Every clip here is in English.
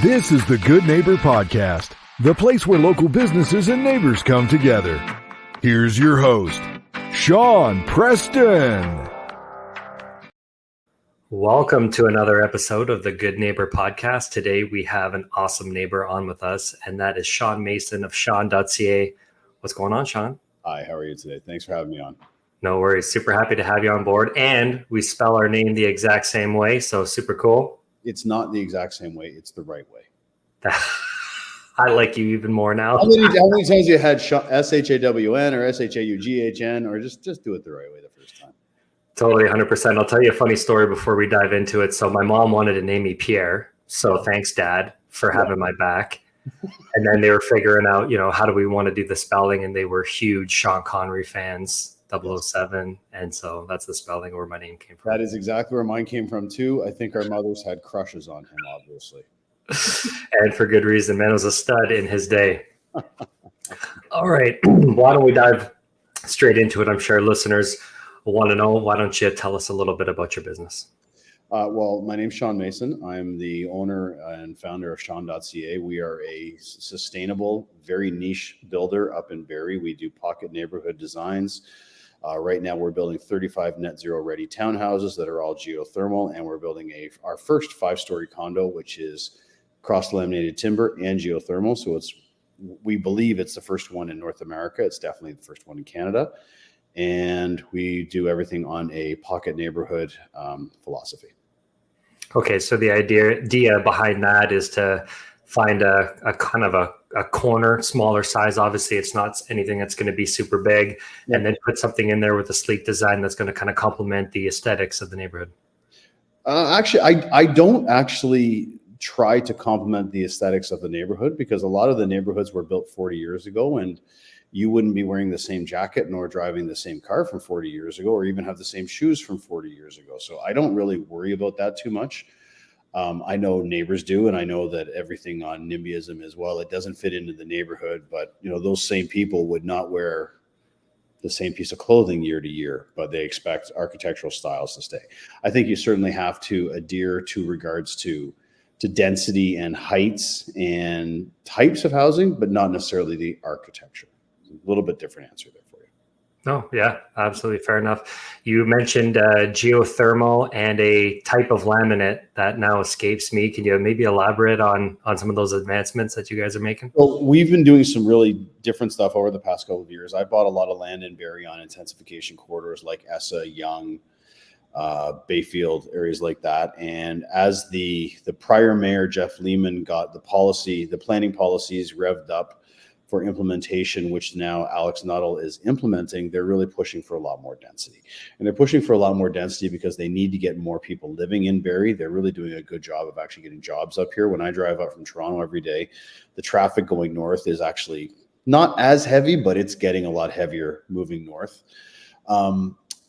This is the Good Neighbor Podcast, the place where local businesses and neighbors come together. Here's your host, Sean Preston. Welcome to another episode of the Good Neighbor Podcast. Today we have an awesome neighbor on with us, and that is Sean Mason of Sean.ca. What's going on, Sean? Hi, how are you today? Thanks for having me on. No worries. Super happy to have you on board. And we spell our name the exact same way, so super cool. It's not the exact same way. It's the right way. I like you even more now. How many times you had S-H-A-W-N or S-H-A-U-G-H-N, or just do it the right way the first time? Totally, 100%. I'll tell you a funny story before we dive into it. So my mom wanted to name me Pierre. So thanks, Dad, for having my back. And then they were figuring out, how do we want to do the spelling? And they were huge Sean Connery fans, 007. And so that's the spelling where my name came from. That is exactly where mine came from, too. I think our mothers had crushes on him, obviously. And for good reason. Man was a stud in his day. All right. Why don't we dive straight into it? I'm sure listeners will want to know. Why don't you tell us a little bit about your business? Well, my name's Sean Mason. I'm the owner and founder of Sean.ca. We are a sustainable, very niche builder up in Barrie. We do pocket neighborhood designs. Right now, we're building 35 net zero ready townhouses that are all geothermal, and we're building our first 5-story condo, which is cross-laminated timber and geothermal. So we believe it's the first one in North America. It's definitely the first one in Canada. And we do everything on a pocket neighborhood philosophy. Okay, so the idea behind that is to find a kind of a corner, smaller size. Obviously, it's not anything that's going to be super big, and then put something in there with a sleek design that's going to kind of complement the aesthetics of the neighborhood. Actually, I don't actually try to complement the aesthetics of the neighborhood, because a lot of the neighborhoods were built 40 years ago, and you wouldn't be wearing the same jacket nor driving the same car from 40 years ago, or even have the same shoes from 40 years ago. So I don't really worry about that too much. I know neighbors do, and I know that everything on NIMBYism as well, it doesn't fit into the neighborhood, but those same people would not wear the same piece of clothing year to year, but they expect architectural styles to stay. I think you certainly have to adhere to regards to density and heights and types of housing, but not necessarily the architecture. A little bit different answer there for you. No, yeah, absolutely. Fair enough. You mentioned geothermal and a type of laminate that now escapes me. Can you maybe elaborate on some of those advancements that you guys are making? Well, we've been doing some really different stuff over the past couple of years. I bought a lot of land in Barrie on intensification corridors like Essa, Young, Bayfield, areas like that. And as the prior mayor, Jeff Lehman, got the planning policies revved up for implementation, which now Alex Nuttall is implementing, they're really pushing for a lot more density. And they're pushing for a lot more density because they need to get more people living in Barrie. They're really doing a good job of actually getting jobs up here. When I drive up from Toronto every day, the traffic going north is actually not as heavy, but it's getting a lot heavier moving north.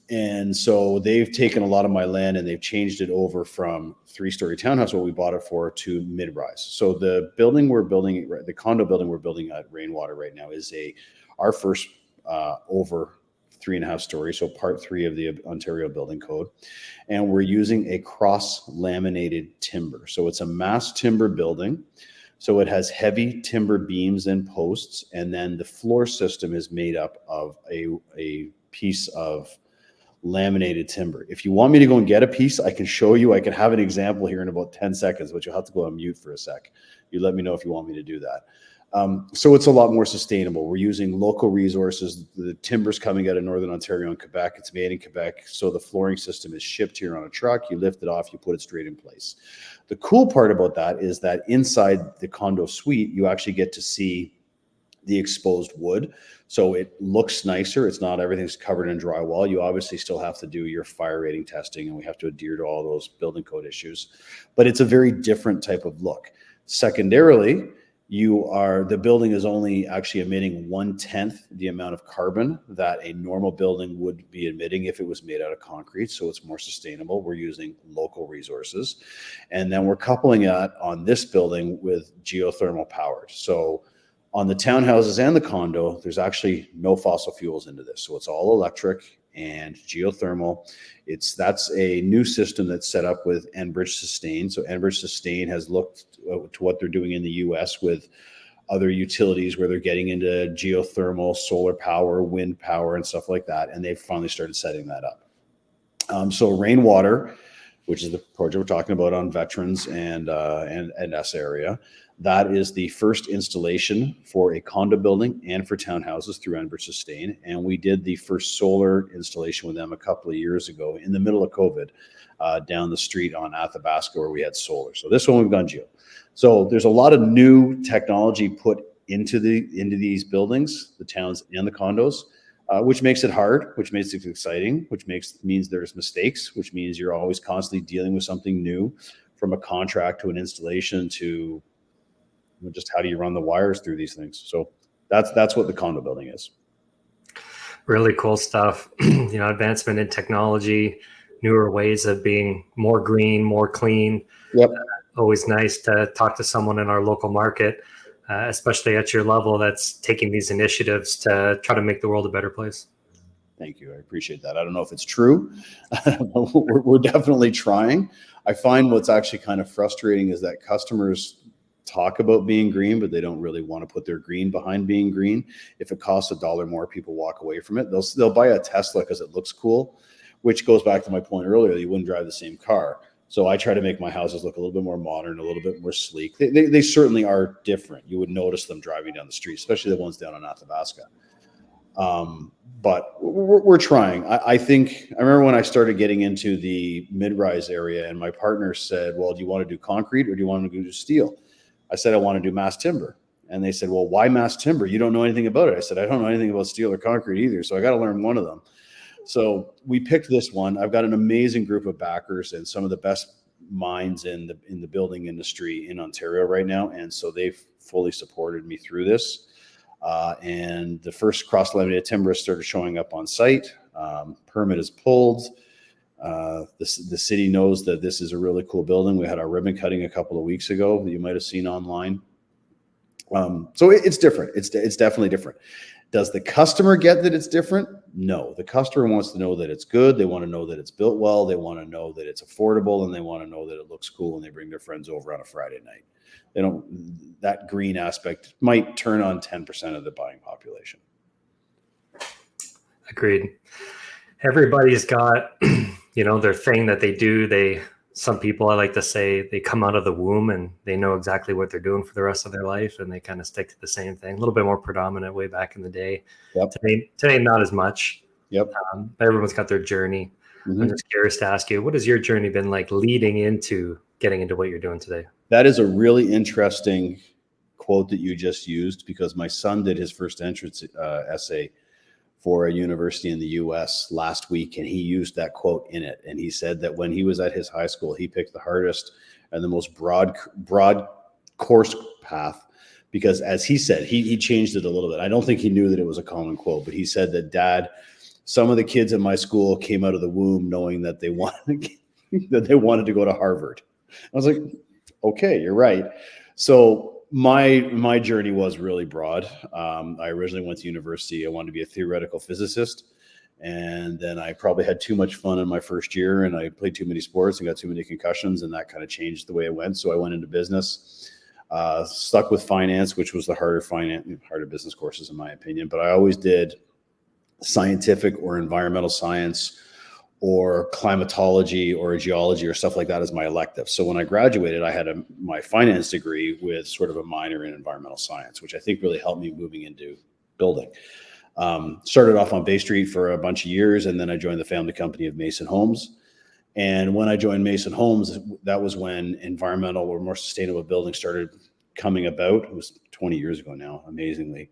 And so they've taken a lot of my land and they've changed it over from 3-story townhouse, what we bought it for, to mid-rise. So the building we're building, the condo building we're building at Rainwater right now is our first over 3.5 stories. So part 3 of the Ontario Building Code. And we're using a cross-laminated timber. So it's a mass timber building. So it has heavy timber beams and posts. And then the floor system is made up of a piece of laminated timber. If you want me to go and get a piece, I can show you. I can have an example here in about 10 seconds, but you'll have to go on mute for a sec. You let me know if you want me to do that. So it's a lot more sustainable. We're using local resources. The timber's coming out of Northern Ontario and Quebec. It's made in Quebec. So the flooring system is shipped here on a truck. You lift it off, you put it straight in place. The cool part about that is that inside the condo suite, you actually get to see the exposed wood. So it looks nicer. It's not everything's covered in drywall. You obviously still have to do your fire rating testing, and we have to adhere to all those building code issues, but it's a very different type of look. Secondarily, the building is only actually emitting 1/10 the amount of carbon that a normal building would be emitting if it was made out of concrete. So it's more sustainable. We're using local resources. And then we're coupling it on this building with geothermal powered. So on the townhouses and the condo, there's actually no fossil fuels into this. So it's all electric and geothermal. That's a new system that's set up with Enbridge Sustain. So Enbridge Sustain has looked to what they're doing in the US with other utilities where they're getting into geothermal, solar power, wind power, and stuff like that. And they've finally started setting that up. So Rainwater, which is the project we're talking about on Veterans and S area, that is the first installation for a condo building and for townhouses through Enbridge Sustain. And we did the first solar installation with them a couple of years ago in the middle of COVID, down the street on Athabasca where we had solar. So this one we've gone geo. So there's a lot of new technology put into these buildings, the towns and the condos, which makes it hard, which makes it exciting, which means there's mistakes, which means you're always constantly dealing with something new, from a contract to an installation to just how do you run the wires through these things. So that's what the condo building is. Really cool stuff. Advancement in technology, newer ways of being more green, more clean. Yep. Always nice to talk to someone in our local market, especially at your level, that's taking these initiatives to try to make the world a better place. Thank you. I appreciate that. I don't know if it's true. We're definitely trying. I find what's actually kind of frustrating is that customers talk about being green, but they don't really want to put their green behind being green. If it costs $1 more, people walk away from it. They'll buy a Tesla because it looks cool, which goes back to my point earlier. You wouldn't drive the same car. So I try to make my houses look a little bit more modern, a little bit more sleek. They certainly are different. You would notice them driving down the street, especially the ones down on Athabasca. But we're trying. I remember when I started getting into the mid-rise area and my partner said, well, do you want to do concrete or do you want to do steel? I said, I want to do mass timber. And they said, well, why mass timber? You don't know anything about it. I said, I don't know anything about steel or concrete either. So I got to learn one of them. So we picked this one. I've got an amazing group of backers and some of the best minds in the building industry in Ontario right now. And so they've fully supported me through this. And the first cross-laminated timber started showing up on site. Permit is pulled. The city knows that this is a really cool building. We had our ribbon cutting a couple of weeks ago that you might have seen online. So it's different. It's definitely different. Does the customer get that it's different? No. The customer wants to know that it's good. They want to know that it's built well. They want to know that it's affordable, and they want to know that it looks cool, and they bring their friends over on a Friday night. That green aspect might turn on 10% of the buying population. Agreed. Everybody's got, their thing that they do. Some people, I like to say, they come out of the womb and they know exactly what they're doing for the rest of their life, and they kind of stick to the same thing. A little bit more predominant way back in the day. Yep. Today, not as much. Yep. But everyone's got their journey. Mm-hmm. I'm just curious to ask you, what has your journey been like leading into getting into what you're doing today? That is a really interesting quote that you just used, because my son did his first entrance essay for a university in the US last week, and he used that quote in it. And he said that when he was at his high school, he picked the hardest and the most broad course path, because as he said, he changed it a little bit. I don't think he knew that it was a common quote, but he said that, Dad, some of the kids in my school came out of the womb knowing that they wanted to go to Harvard. I was like, okay, you're right. So my journey was really broad. I originally went to university. I wanted to be a theoretical physicist. And then I probably had too much fun in my first year, and I played too many sports and got too many concussions, and that kind of changed the way I went. So I went into business, stuck with finance, which was the harder business courses in my opinion. But I always did scientific or environmental science or climatology or geology or stuff like that as my elective. So when I graduated, I had my finance degree with sort of a minor in environmental science, which I think really helped me moving into building. Started off on Bay Street for a bunch of years, and then I joined the family company of Mason Homes. And when I joined Mason Homes, that was when environmental or more sustainable building started coming about. It was 20 years ago now, amazingly.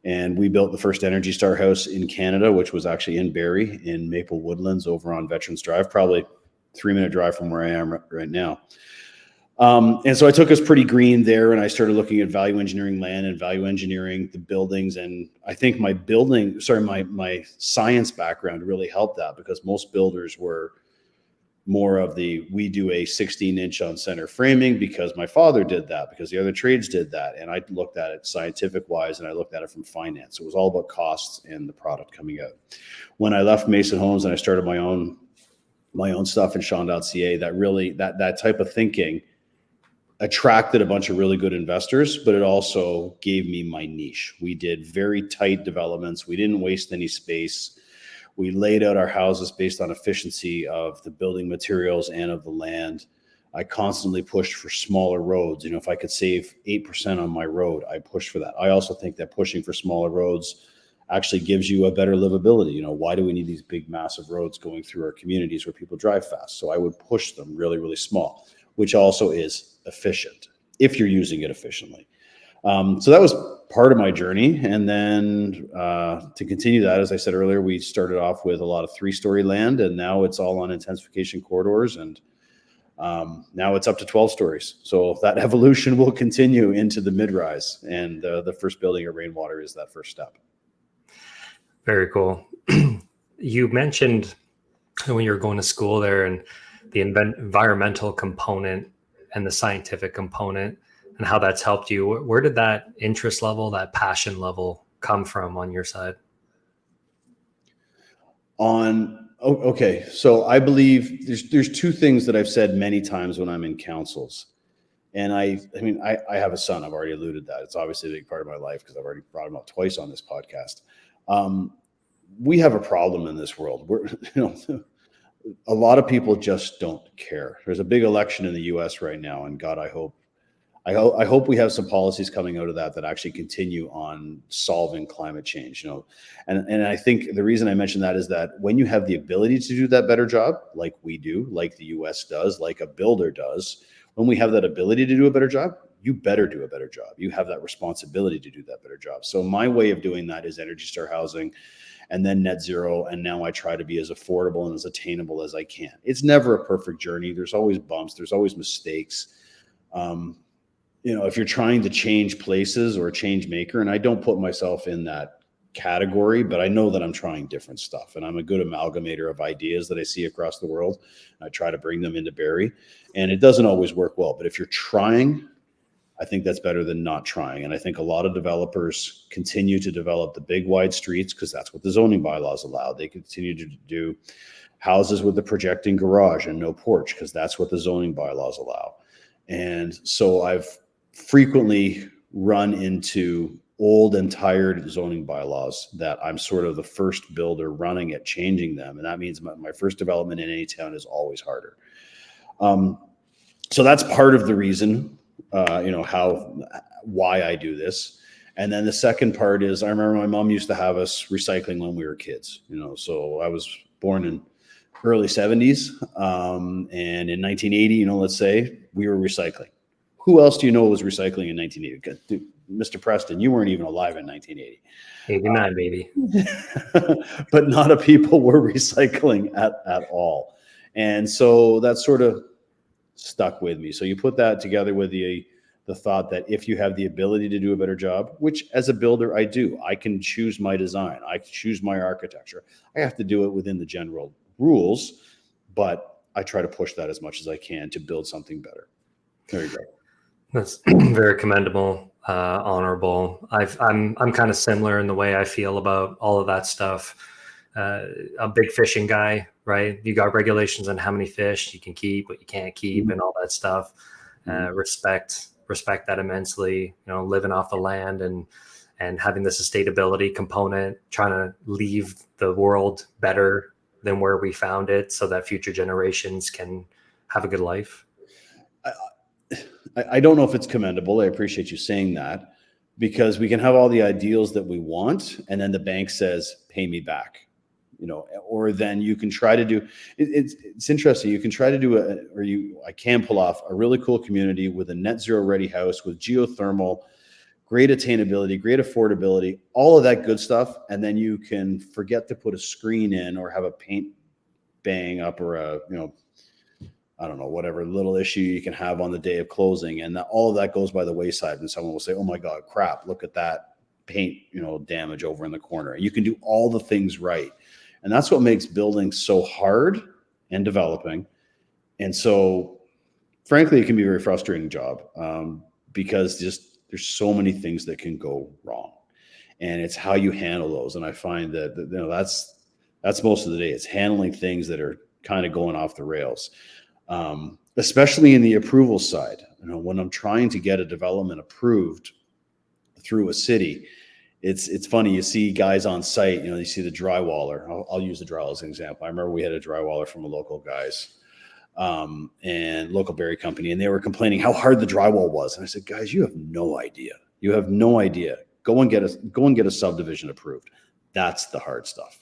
And we built the first Energy Star house in Canada, which was actually in Barrie in Maple Woodlands over on Veterans Drive, probably 3-minute drive from where I am right now. And so I took us pretty green there, and I started looking at value engineering land and value engineering the buildings. And I think my science background really helped that, because most builders were more of we do a 16-inch on center framing because my father did that, because the other trades did that. And I looked at it scientific wise, and I looked at it from finance. It was all about costs and the product coming out. When I left Mason Homes and I started my own stuff in Sean.ca, that type of thinking attracted a bunch of really good investors, but it also gave me my niche. We did very tight developments. We didn't waste any space. We laid out our houses based on efficiency of the building materials and of the land. I constantly pushed for smaller roads. If I could save 8% on my road, I pushed for that. I also think that pushing for smaller roads actually gives you a better livability. Why do we need these big, massive roads going through our communities where people drive fast? So I would push them really, really small, which also is efficient if you're using it efficiently. So that was part of my journey. And then to continue that, as I said earlier, we started off with a lot of 3-story land, and now it's all on intensification corridors. And now it's up to 12 stories. So that evolution will continue into the mid-rise. And the first building at Rainwater is that first step. Very cool. You mentioned when you were going to school there and the environmental component and the scientific component and how that's helped you. Where did that interest level, that passion level come from on your side? Okay. So I believe there's 2 things that I've said many times when I'm in councils. And I have a son. I've already alluded that. It's obviously a big part of my life because I've already brought him up twice on this podcast. We have a problem in this world. A lot of people just don't care. There's a big election in the US right now, and God, I hope we have some policies coming out of that actually continue on solving climate change. And I think the reason I mention that is that when you have the ability to do that better job, like we do, like the US does, like a builder does, when we have that ability to do a better job, you better do a better job. You have that responsibility to do that better job. So my way of doing that is Energy Star housing, and then net zero. And now I try to be as affordable and as attainable as I can. It's never a perfect journey. There's always bumps. There's always mistakes. If you're trying to change places or a change maker, and I don't put myself in that category, but I know that I'm trying different stuff, and I'm a good amalgamator of ideas that I see across the world. I try to bring them into Barrie, and it doesn't always work well. But if you're trying, I think that's better than not trying. And I think a lot of developers continue to develop the big wide streets because that's what the zoning bylaws allow. They continue to do houses with the projecting garage and no porch because that's what the zoning bylaws allow. And so I've frequently run into old and tired zoning bylaws that I'm sort of the first builder running at changing them. And that means my first development in any town is always harder. So that's part of the reason why I do this. And then the second part is I remember my mom used to have us recycling when we were kids, so I was born in early 70s. And in 1980, let's say we were recycling. Who else do you know was recycling in 1980? Dude, Mr. Preston, you weren't even alive in 1980. 89, baby. But not a people were recycling at all. And so that sort of stuck with me. So you put that together with the thought that if you have the ability to do a better job, which as a builder I do, I can choose my design, I can choose my architecture. I have to do it within the general rules, but I try to push that as much as I can to build something better. There you go. That's very commendable, honorable. I'm kind of similar in the way I feel about all of that stuff. A big fishing guy, right? You got regulations on how many fish you can keep, what you can't keep, and all that stuff. Respect that immensely. Living off the land and having the sustainability component, trying to leave the world better than where we found it, so that future generations can have a good life. I don't know if it's commendable. I appreciate you saying that, because we can have all the ideals that we want, and then the bank says, "Pay me back." Or then you can try to do it's interesting. You can try to do I can pull off a really cool community with a net zero ready house with geothermal, great attainability, great affordability, all of that good stuff. And then you can forget to put a screen in or have a paint bang up or I don't know, whatever little issue you can have on the day of closing. And all of that goes by the wayside. And someone will say, "Oh my God, crap, look at that paint, damage over in the corner." You can do all the things right. And that's what makes building so hard and developing. And so, frankly, it can be a very frustrating job because there's so many things that can go wrong. And it's how you handle those. And I find that that's most of the day. It's handling things that are kind of going off the rails, especially in the approval side. when I'm trying to get a development approved through a city, it's funny. You see guys on site, you see the drywaller. I'll use the drywall as an example. I remember we had a drywaller from a local guys and local Barrie company, and they were complaining how hard the drywall was. And I said, guys, you have no idea. You have no idea. Go and get a subdivision approved. That's the hard stuff.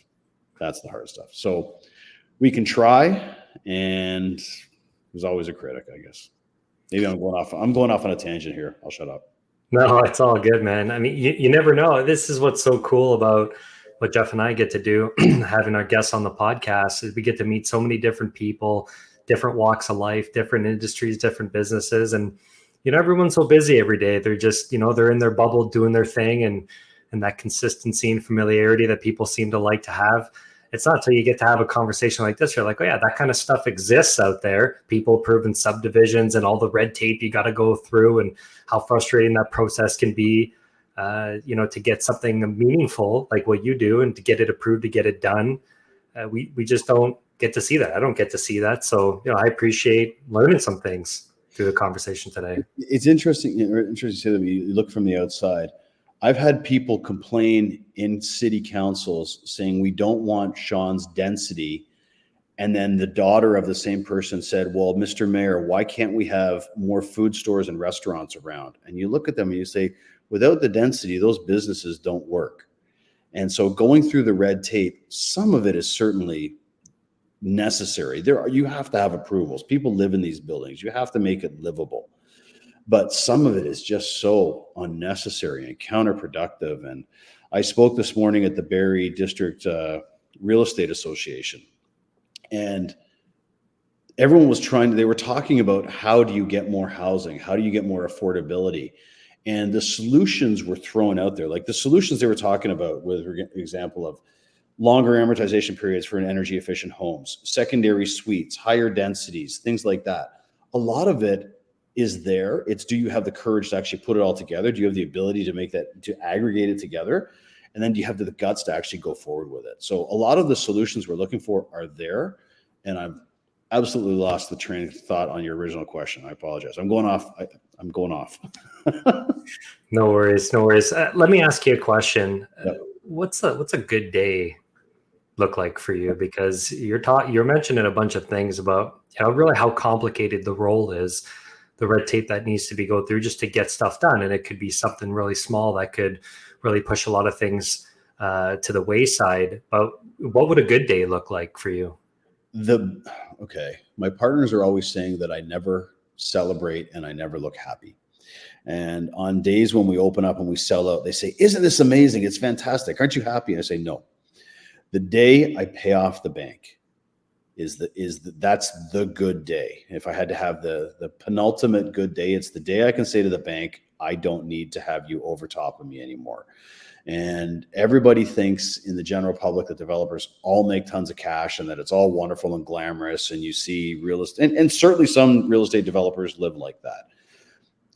So we can try, and there's always a critic, I guess. Maybe I'm going off on a tangent here. I'll shut up. No, it's all good, man. I mean, you never know. This is what's so cool about what Jeff and I get to do, having our guests on the podcast, is we get to meet so many different people, different walks of life, different industries, different businesses. And, everyone's so busy every day. They're just, they're in their bubble doing their thing, and that consistency and familiarity that people seem to like to have. It's not until you get to have a conversation like this, you're like, oh yeah, that kind of stuff exists out there. People approving subdivisions and all the red tape you got to go through, and how frustrating that process can be, to get something meaningful like what you do and to get it approved, to get it done. We just don't get to see that. I don't get to see that. So, I appreciate learning some things through the conversation today. It's interesting to say that you look from the outside. I've had people complain in city councils saying we don't want Sean's density. And then the daughter of the same person said, well, Mr. Mayor, why can't we have more food stores and restaurants around? And you look at them and you say, without the density, those businesses don't work. And so going through the red tape, some of it is certainly necessary. You have to have approvals. People live in these buildings. You have to make it livable. But some of it is just so unnecessary and counterproductive. And I spoke this morning at the Barrie District Real Estate Association, and everyone was they were talking about how do you get more housing? How do you get more affordability? And the solutions were thrown out there. Like the solutions they were talking about, with example of longer amortization periods for an energy efficient homes, secondary suites, higher densities, things like that. A lot of it is there. It's, do you have the courage to actually put it all together? Do you have the ability to aggregate it together? And then do you have the guts to actually go forward with it? So a lot of the solutions we're looking for are there. And I've absolutely lost the train of thought on your original question. I apologize. I'm going off. I'm going off. No worries. Let me ask you a question. Yep. What's a good day look like for you? Because you're mentioning a bunch of things about really how complicated the role is, the red tape that needs to be go through just to get stuff done. And it could be something really small that could really push a lot of things to the wayside. But what would a good day look like for you? My partners are always saying that I never celebrate and I never look happy. And on days when we open up and we sell out, they say, isn't this amazing? It's fantastic. Aren't you happy? And I say, no. The day I pay off the bank that's the good day. If I had to have the penultimate good day, it's the day I can say to the bank, I don't need to have you over top of me anymore. And everybody thinks in the general public that developers all make tons of cash and that it's all wonderful and glamorous. And you see real estate, and certainly some real estate developers live like that.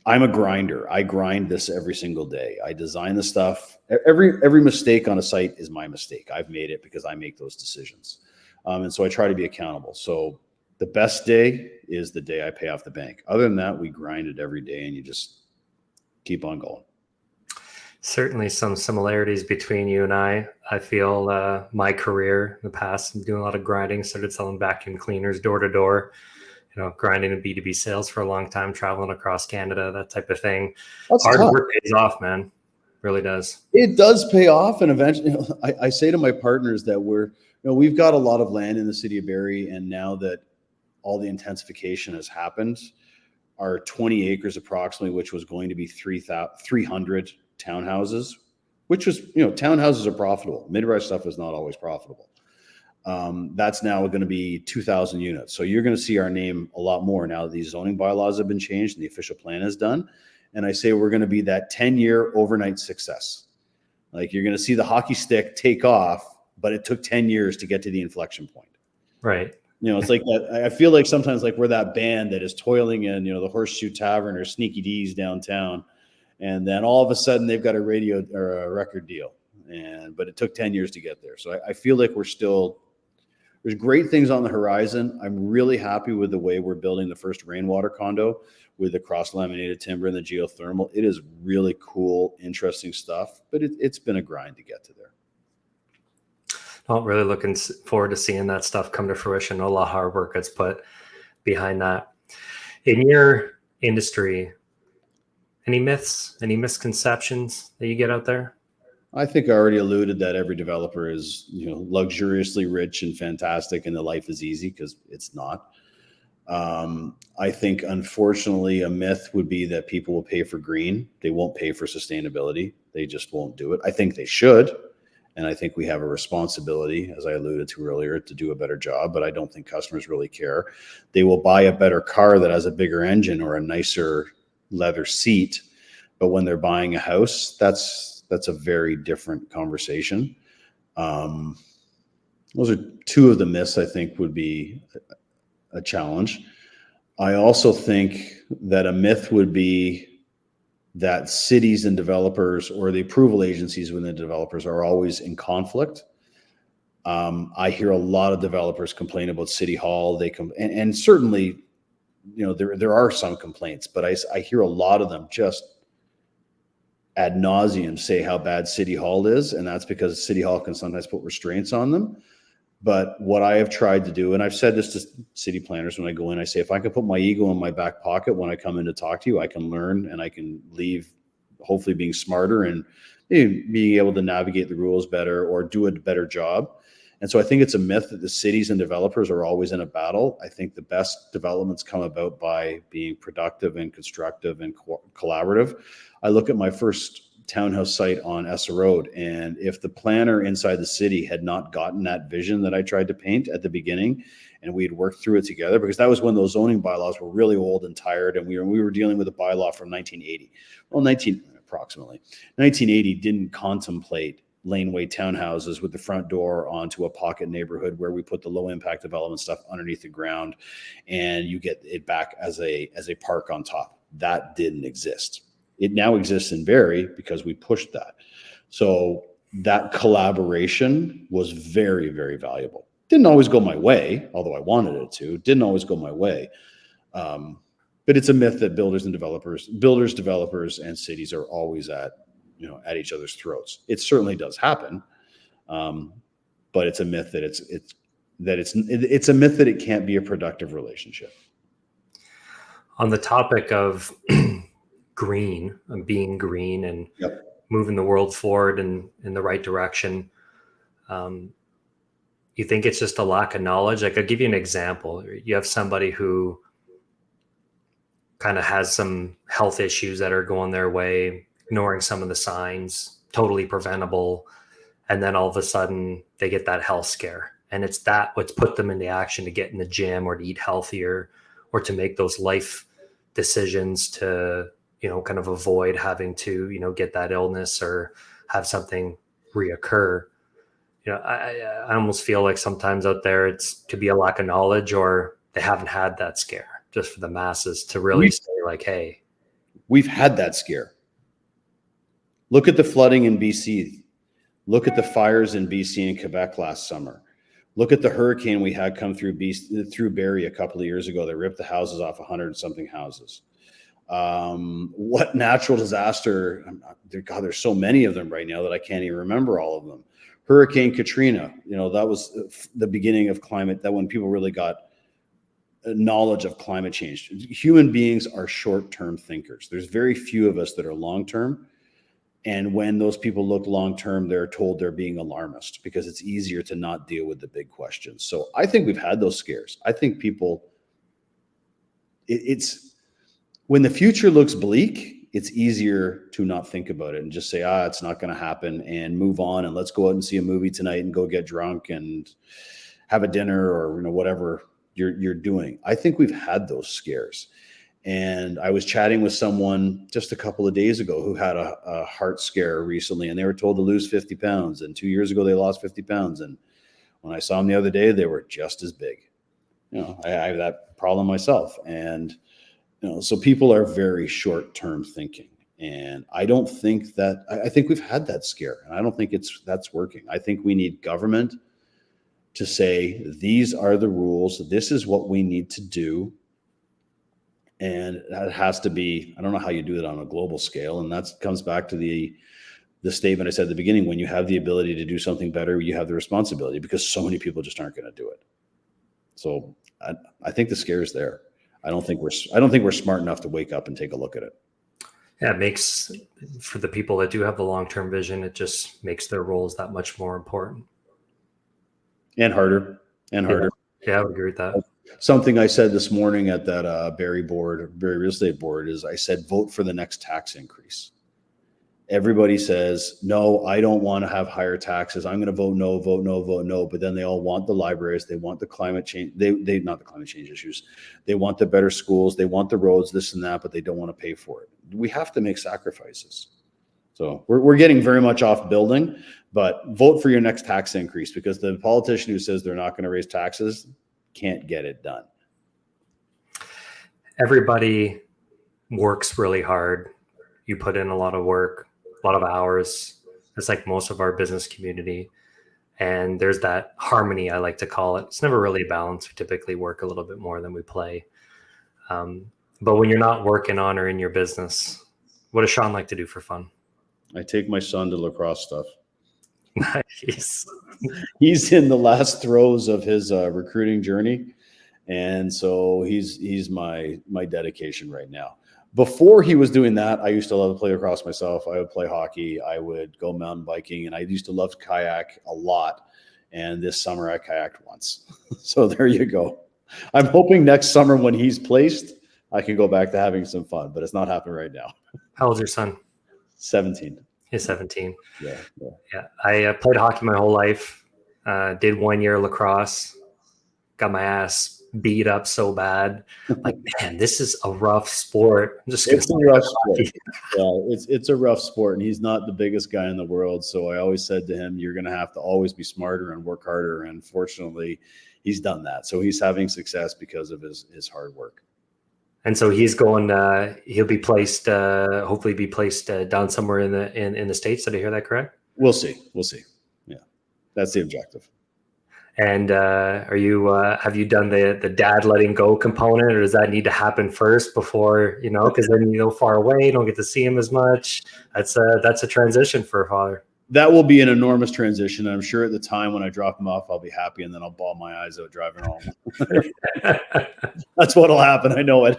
I'm a grinder. I grind this every single day. I design the stuff. Every mistake on a site is my mistake. I've made it because I make those decisions. And so I try to be accountable. So the best day is the day I pay off the bank. Other than that, we grind it every day and you just keep on going. Certainly some similarities between you and I. I feel my career in the past, I'm doing a lot of grinding, started selling vacuum cleaners door to door, grinding in B2B sales for a long time, traveling across Canada, that type of thing. That's hard tough. Work pays off, man. Really does. It does pay off. And eventually, I say to my partners that we've got a lot of land in the city of Barrie. And now that all the intensification has happened, our 20 acres approximately, which was going to be 300 townhouses, which was, townhouses are profitable. Mid-rise stuff is not always profitable. That's now going to be 2,000 units. So you're going to see our name a lot more now that these zoning bylaws have been changed and the official plan is done. And I say we're going to be that 10-year overnight success. Like you're going to see the hockey stick take off, but it took 10 years to get to the inflection point. Right. It's like that. I feel like sometimes like we're that band that is toiling in, the Horseshoe Tavern or Sneaky D's downtown. And then all of a sudden they've got a radio or a record deal. But it took 10 years to get there. So I feel like we're still There's great things on the horizon. I'm really happy with the way we're building the first Rainwater condo with the cross-laminated timber and the geothermal. It is really cool, interesting stuff, but it's been a grind to get to there. Well, really looking forward to seeing that stuff come to fruition. A lot of hard work that's put behind that. In your industry, any myths, any misconceptions that you get out there? I think I already alluded that every developer is, luxuriously rich and fantastic and the life is easy, because it's not. I think, unfortunately, a myth would be that people will pay for green. They won't pay for sustainability. They just won't do it. I think they should. And I think we have a responsibility, as I alluded to earlier, to do a better job, but I don't think customers really care. They will buy a better car that has a bigger engine or a nicer leather seat, but when they're buying a house, that's a very different conversation. Those are two of the myths I think would be a challenge. I also think that a myth would be that cities and developers, or the approval agencies within the developers, are always in conflict. I hear a lot of developers complain about City Hall. And certainly, there are some complaints, but I hear a lot of them just ad nauseum say how bad City Hall is, and that's because City Hall can sometimes put restraints on them. But what I have tried to do, and I've said this to city planners when I go in, I say, if I can put my ego in my back pocket when I come in to talk to you, I can learn and I can leave hopefully being smarter and being able to navigate the rules better or do a better job. And so I think it's a myth that the cities and developers are always in a battle. I think the best developments come about by being productive and constructive and collaborative. I look at my first townhouse site on Essa Road, and if the planner inside the city had not gotten that vision that I tried to paint at the beginning, and we had worked through it together, because that was when those zoning bylaws were really old and tired, and we were dealing with a bylaw from 1980. Well, approximately 1980 didn't contemplate laneway townhouses with the front door onto a pocket neighborhood where we put the low impact development stuff underneath the ground, and you get it back as a park on top. That didn't exist. It now exists in Barrie because we pushed that. So that collaboration was very, very valuable. Didn't always go my way, although I wanted it to. Didn't always go my way. But it's a myth that builders, developers, and cities are always at each other's throats. It certainly does happen, but it's a myth that it's a myth that it can't be a productive relationship. On the topic of green and being green and moving the world forward in the right direction, you think it's just a lack of knowledge? Like, I'll give you an example. You have somebody who kind of has some health issues that are going their way, ignoring some of the signs, totally preventable, and then all of a sudden they get that health scare, and it's that what's put them into action to get in the gym or to eat healthier or to make those life decisions to kind of avoid having to, get that illness or have something reoccur. I almost feel like sometimes out there it's could be a lack of knowledge, or they haven't had that scare, just for the masses to really say like, hey, we've had that scare. Look at the flooding in BC. Look at the fires in BC and Quebec last summer. Look at the hurricane we had come through Barrie a couple of years ago that ripped the houses off 100-something houses. What natural disaster? God, there's so many of them right now that I can't even remember all of them. Hurricane Katrina, that was the beginning of climate, that when people really got knowledge of climate change. Human beings are short-term thinkers. There's very few of us that are long-term. And when those people look long-term, they're told they're being alarmist because it's easier to not deal with the big questions. So I think we've had those scares. I think people, it's when the future looks bleak, it's easier to not think about it and just say, it's not going to happen, and move on, and let's go out and see a movie tonight and go get drunk and have a dinner or whatever you're doing. I think we've had those scares. And I was chatting with someone just a couple of days ago who had a heart scare recently, and they were told to lose 50 pounds. And 2 years ago, they lost 50 pounds. And when I saw them the other day, they were just as big. I have that problem myself. And, so people are very short-term thinking. And I don't think I think we've had that scare. And I don't think that's working. I think we need government to say, these are the rules. This is what we need to do. And that has to be, I don't know how you do it on a global scale. And that comes back to the statement I said at the beginning: when you have the ability to do something better, you have the responsibility, because so many people just aren't going to do it. So I think the scare is there. I don't think we're smart enough to wake up and take a look at it. Yeah, it makes, for the people that do have the long-term vision, it just makes their roles that much more important. And harder. Yeah, I would agree with that. Something I said this morning at that Barrie real estate board is, I said, vote for the next tax increase. Everybody says, no, I don't want to have higher taxes. I'm going to vote no, vote no, vote no. But then they all want the libraries. They want the climate change. They not the climate change issues. They want the better schools. They want the roads, this and that, but they don't want to pay for it. We have to make sacrifices. So we're getting very much off building, but vote for your next tax increase, because the politician who says they're not going to raise taxes can't get it done. Everybody works really hard. You put in a lot of work, a lot of hours. It's like most of our business community. And there's that harmony, I like to call it. It's never really balanced. We typically work a little bit more than we play. But when you're not working on or in your business, what does Sean like to do for fun? I take my son to lacrosse stuff. Nice. He's in the last throes of his recruiting journey. And so he's my dedication right now. Before he was doing that, I used to love to play lacrosse myself. I would play hockey. I would go mountain biking, and I used to love to kayak a lot. And this summer I kayaked once. So there you go. I'm hoping next summer, when he's placed, I can go back to having some fun, but it's not happening right now. How old's your son? 17. He's 17. Yeah. I played hockey my whole life. Did 1 year lacrosse. Got my ass beat up so bad. Like, man, this is a rough sport. It's a rough sport. Yeah, it's a rough sport, and he's not the biggest guy in the world. So I always said to him, you're going to have to always be smarter and work harder. And fortunately, he's done that. So he's having success because of his hard work. And so he's going. He'll be placed. Hopefully, be placed down somewhere in the States. Did I hear that correct? We'll see. Yeah, that's the objective. And are you? Have you done the dad letting go component, or does that need to happen first before, Because then far away, you don't get to see him as much. That's a transition for a father. That will be an enormous transition. I'm sure at the time when I drop him off, I'll be happy, and then I'll bawl my eyes out driving home. That's what'll happen. I know it.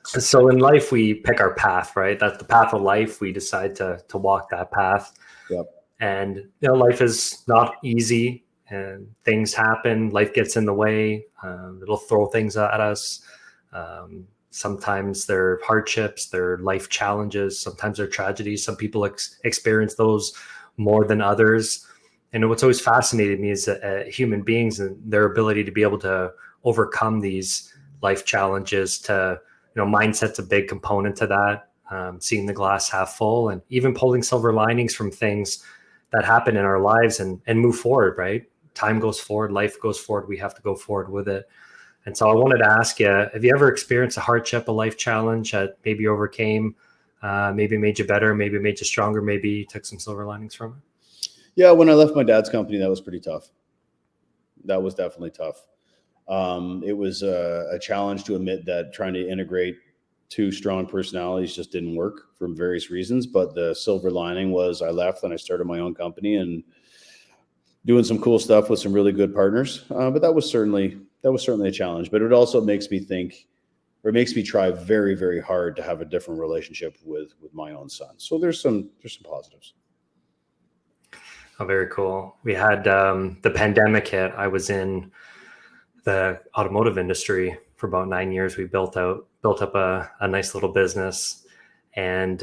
So in life, we pick our path, right? That's the path of life. We decide to walk that path. Yep. And life is not easy, and things happen. Life gets in the way. It'll throw things at us. Sometimes they're hardships, they're life challenges. Sometimes they're tragedies. Some people experience those more than others. And what's always fascinated me is human beings and their ability to be able to overcome these life challenges. Mindset's a big component to that. Seeing the glass half full, and even pulling silver linings from things that happen in our lives and move forward, right? Time goes forward, life goes forward. We have to go forward with it. And so I wanted to ask you, have you ever experienced a hardship, a life challenge that maybe overcame, maybe made you better, maybe made you stronger, maybe you took some silver linings from it? Yeah, when I left my dad's company, that was pretty tough. That was definitely tough. It was a challenge to admit that trying to integrate two strong personalities just didn't work for various reasons. But the silver lining was I left and I started my own company and doing some cool stuff with some really good partners. But that was certainly a challenge. But it also makes me think, or it makes me try very, very hard to have a different relationship with my own son. So there's some positives. Oh, very cool. We had the pandemic hit. I was in the automotive industry for about 9 years. We built up a nice little business, and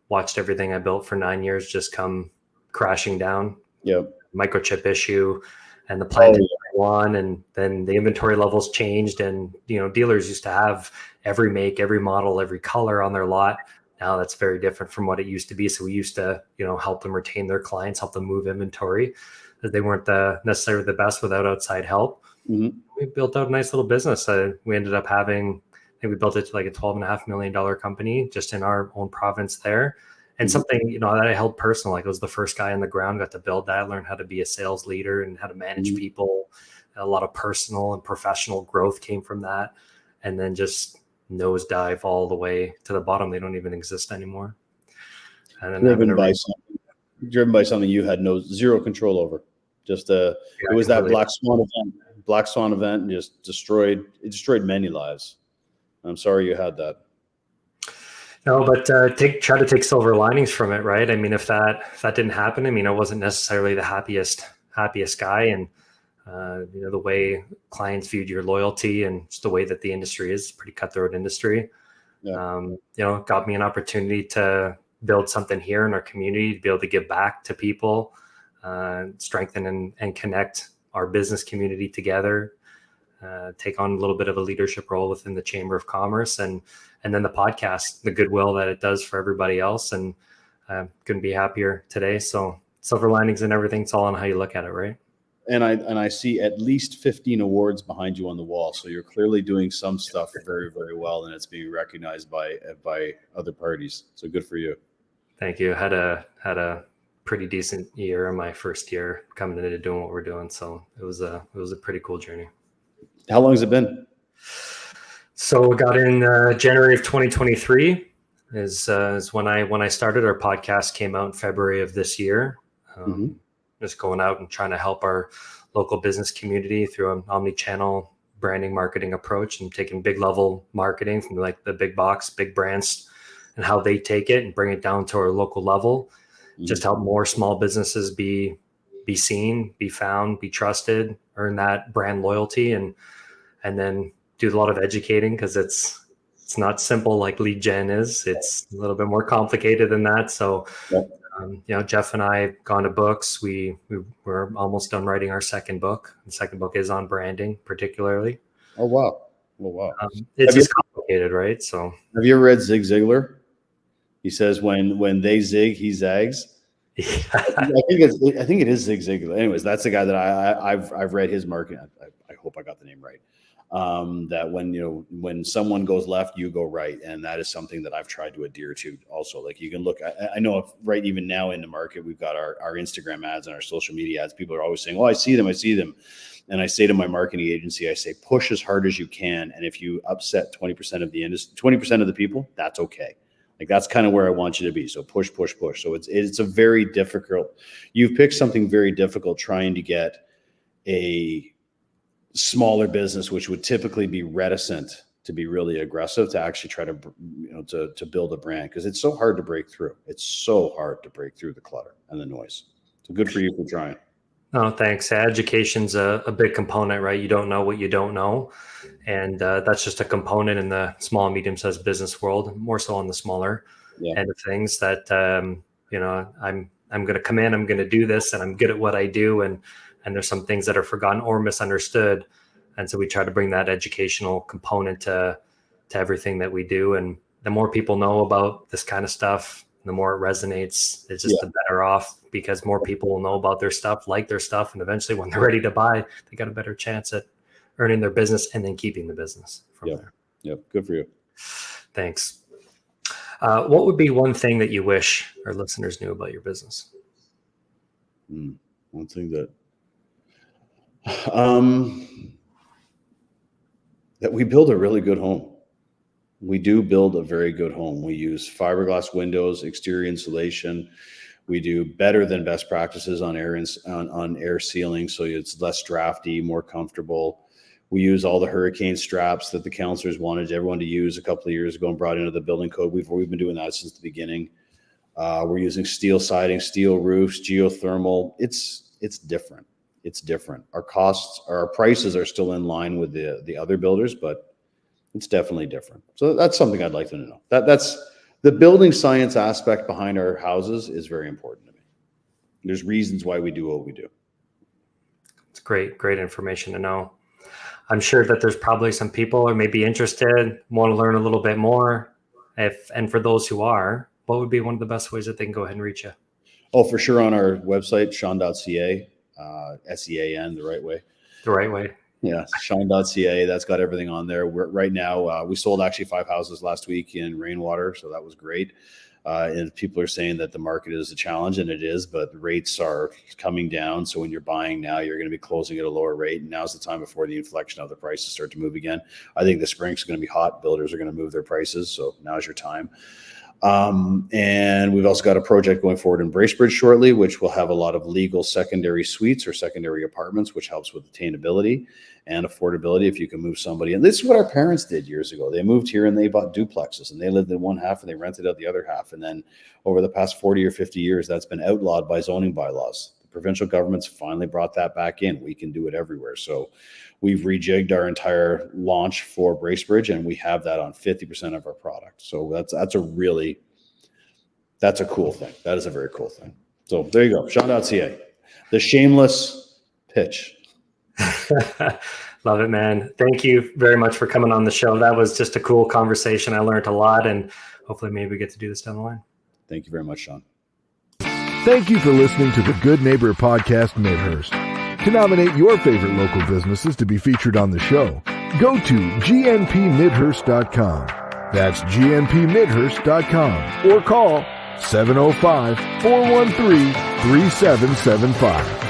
watched everything I built for 9 years just come crashing down. Yep. Microchip issue, and the plant didn't go on, and then the inventory levels changed, and dealers used to have every make, every model, every color on their lot. Now that's very different from what it used to be. So we used to help them retain their clients, help them move inventory. They weren't necessarily the best without outside help. Mm-hmm. We built out a nice little business. We ended up having, I think we built it to like a $12.5 million company just in our own province there. and something, you know, that I held personal. Like, I was the first guy on the ground, got to build that, learn how to be a sales leader and how to manage people. A lot of personal and professional growth came from that. And then just nosedive all the way to the bottom. They don't even exist anymore. And then driven by something you had zero control over. Just it was that Black Swan event, and just destroyed many lives. I'm sorry you had that. No, but try to take silver linings from it, right? I mean, if that didn't happen, I mean, I wasn't necessarily the happiest guy, and you know, the way clients viewed your loyalty and just the way that the industry is, pretty cutthroat industry. Yeah. You know, got me an opportunity to build something here in our community, to be able to give back to people, strengthen and connect our business community together, take on a little bit of a leadership role within the Chamber of Commerce, and then the podcast, the goodwill that it does for everybody else. And couldn't be happier today. So silver linings and everything, it's all on how you look at it, right? And I see at least 15 awards behind you on the wall. So you're clearly doing some stuff very, very well, and it's being recognized by other parties. So good for you. Thank you. Had a pretty decent year in my first year coming into doing what we're doing. So it was a pretty cool journey. How long has it been? So we got in January of 2023 is when I started. Our podcast came out in February of this year. Just going out and trying to help our local business community through an omni-channel branding marketing approach, and taking big level marketing from like the big box, big brands, and how they take it and bring it down to our local level. Just help more small businesses be seen, be found, be trusted, earn that brand loyalty, and then do a lot of educating, because it's not simple like lead gen is. It's a little bit more complicated than that. So you know, Jeff and I have gone to books. We're almost done writing our second book. The second book is on branding, particularly. Oh wow! It's just complicated, right? So, have you ever read Zig Ziglar? He says when they zig, he zags. Yeah. I think it is Zig Ziglar. Anyways, that's the guy that I've read his marketing. I hope I got the name right. That when someone goes left, you go right, and that is something that I've tried to adhere to. Also, like, you can look. I know if, right, even now in the market, we've got our Instagram ads and our social media ads. People are always saying, "Oh, I see them," and I say to my marketing agency, I say, push as hard as you can, and if you upset 20% of the industry, 20% of the people, that's okay. Like, that's kind of where I want you to be. So push. So it's a very difficult. You've picked something very difficult, trying to get a smaller business, which would typically be reticent to be really aggressive, to actually try to, to build a brand, because it's so hard to break through. It's so hard to break through the clutter and the noise. So good for you for trying. Oh, thanks. Education's a big component, right? You don't know what you don't know. And that's just a component in the small and medium-sized business world, more so on the smaller end of things, that, I'm going to come in, I'm going to do this, and I'm good at what I do. And there's some things that are forgotten or misunderstood. And so we try to bring that educational component to everything that we do. And the more people know about this kind of stuff, the more it resonates. It's just the better off, because more people will know about their stuff, like their stuff. And eventually when they're ready to buy, they got a better chance at earning their business and then keeping the business from there. Yep. Good for you. Thanks. What would be one thing that you wish our listeners knew about your business? One thing that we build a really good home. We do build a very good home. We use fiberglass windows, exterior insulation. We do better than best practices on air sealing, so it's less drafty, more comfortable. We use all the hurricane straps that the councilors wanted everyone to use a couple of years ago and brought into the building code. We've been doing that since the beginning. We're using steel siding, steel roofs, geothermal. It's different. It's different. Our prices are still in line with the other builders, but it's definitely different. So that's something I'd like them to know. That's the building science aspect behind our houses is very important to me. There's reasons why we do what we do. It's great information to know. I'm sure that there's probably some people who may be interested, want to learn a little bit more. And for those who are, what would be one of the best ways that they can go ahead and reach you? Oh, for sure, on our website, sean.ca, SEAN, the right way. The right way. Yeah, Sean.ca. That's got everything on there. Right now, we sold actually 5 houses last week in Rainwater, so that was great. And people are saying that the market is a challenge, and it is, but the rates are coming down. So when you're buying now, you're going to be closing at a lower rate. And now's the time before the inflection of the prices start to move again. I think the spring's going to be hot. Builders are going to move their prices. So now's your time. And we've also got a project going forward in Bracebridge shortly, which will have a lot of legal secondary suites or secondary apartments, which helps with attainability and affordability if you can move somebody. And this is what our parents did years ago. They moved here and they bought duplexes, and they lived in one half and they rented out the other half. And then over the past 40 or 50 years, that's been outlawed by zoning bylaws. The provincial government's finally brought that back in. We can do it everywhere. So we've rejigged our entire launch for Bracebridge, and we have that on 50% of our product. So that's a cool thing. That is a very cool thing. So there you go. Sean.ca. The shameless pitch. Love it, man. Thank you very much for coming on the show. That was just a cool conversation. I learned a lot, and hopefully maybe we get to do this down the line. Thank you very much, Sean. Thank you for listening to the Good Neighbor Podcast Midhurst. To nominate your favorite local businesses to be featured on the show, go to gnpmidhurst.com. That's gnpmidhurst.com, or call 705-413-3775.